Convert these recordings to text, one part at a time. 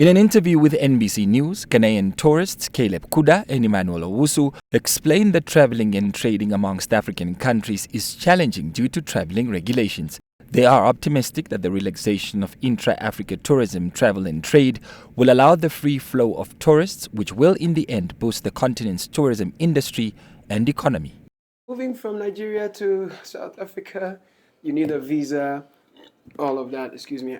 In an interview with NBC News, Ghanaian tourists Caleb Kuda and Emmanuel Owusu explained that traveling and trading amongst African countries is challenging due to traveling regulations. They are optimistic that the relaxation of intra-Africa tourism, travel and trade will allow the free flow of tourists, which will in the end boost the continent's tourism industry and economy. Moving from Nigeria to South Africa, you need a visa, all of that,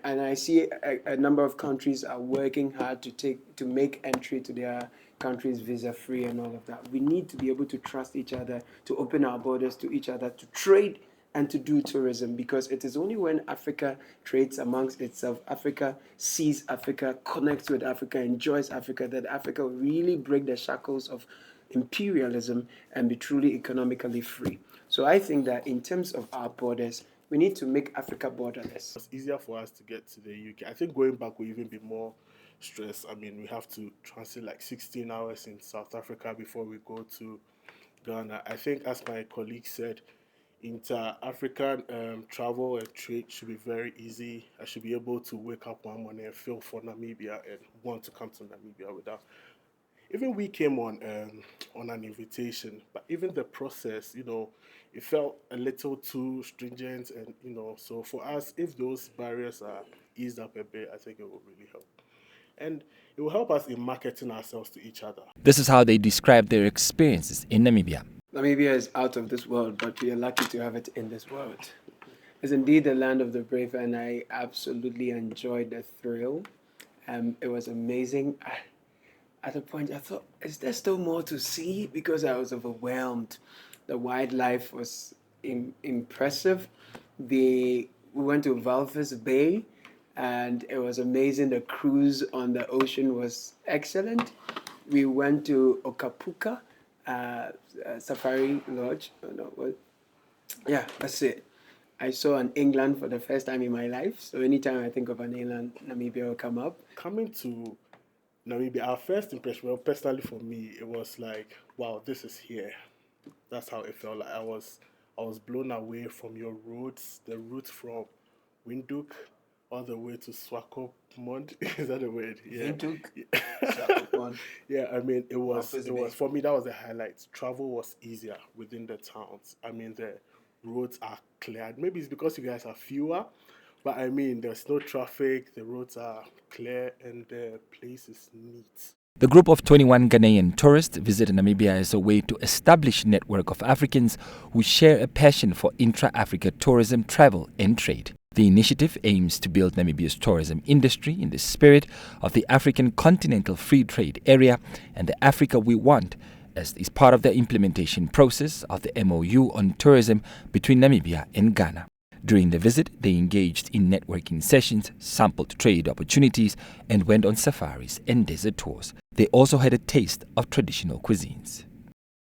and I see a number of countries are working hard to make entry to their countries visa free and all of that. We need to be able to trust each other, to open our borders to each other, to trade and to do tourism, because it is only when Africa trades amongst itself, Africa sees Africa, connects with Africa, enjoys Africa, that Africa will really break the shackles of imperialism and be truly economically free. So I think that in terms of our borders, we need to make Africa borderless. It's easier for us to get to the UK. I think going back will even be more stress. I mean, we have to transit like 16 hours in South Africa before we go to Ghana. I think, as my colleague said, inter-African travel and trade should be very easy. I should be able to wake up one morning and feel for Namibia and want to come to Namibia without. Even we came on an invitation, but even the process, it felt a little too stringent, and so for us, if those barriers are eased up a bit, I think it will really help. And it will help us in marketing ourselves to each other. This is how they describe their experiences in Namibia. Namibia is out of this world, but we are lucky to have it in this world. It's indeed the land of the brave, and I absolutely enjoyed the thrill. It was amazing. At a point, I thought, is there still more to see? Because I was overwhelmed. The wildlife was impressive. We went to Walvis Bay, and it was amazing. The cruise on the ocean was excellent. We went to Okapuka Safari Lodge. Yeah, that's it. I saw an England for the first time in my life. So anytime I think of an England, Namibia will come up. Coming to Namibia, our first impression, well, personally for me, it was like, wow, this is here. That's how it felt. Like I was blown away from your routes, the route from Windhoek all the way to Swakopmund. Is that the word? Yeah. Swakopmund. Yeah, I mean, it was for me, that was the highlight. Travel was easier within the towns. I mean, the roads are cleared. Maybe it's because you guys are fewer, but I mean, there's no traffic, the roads are clear, and the place is neat. The group of 21 Ghanaian tourists visited Namibia as a way to establish a network of Africans who share a passion for intra-Africa tourism, travel and trade. The initiative aims to build Namibia's tourism industry in the spirit of the African Continental Free Trade Area and the Africa we want, as is part of the implementation process of the MOU on tourism between Namibia and Ghana. During the visit, they engaged in networking sessions, sampled trade opportunities, and went on safaris and desert tours. They also had a taste of traditional cuisines.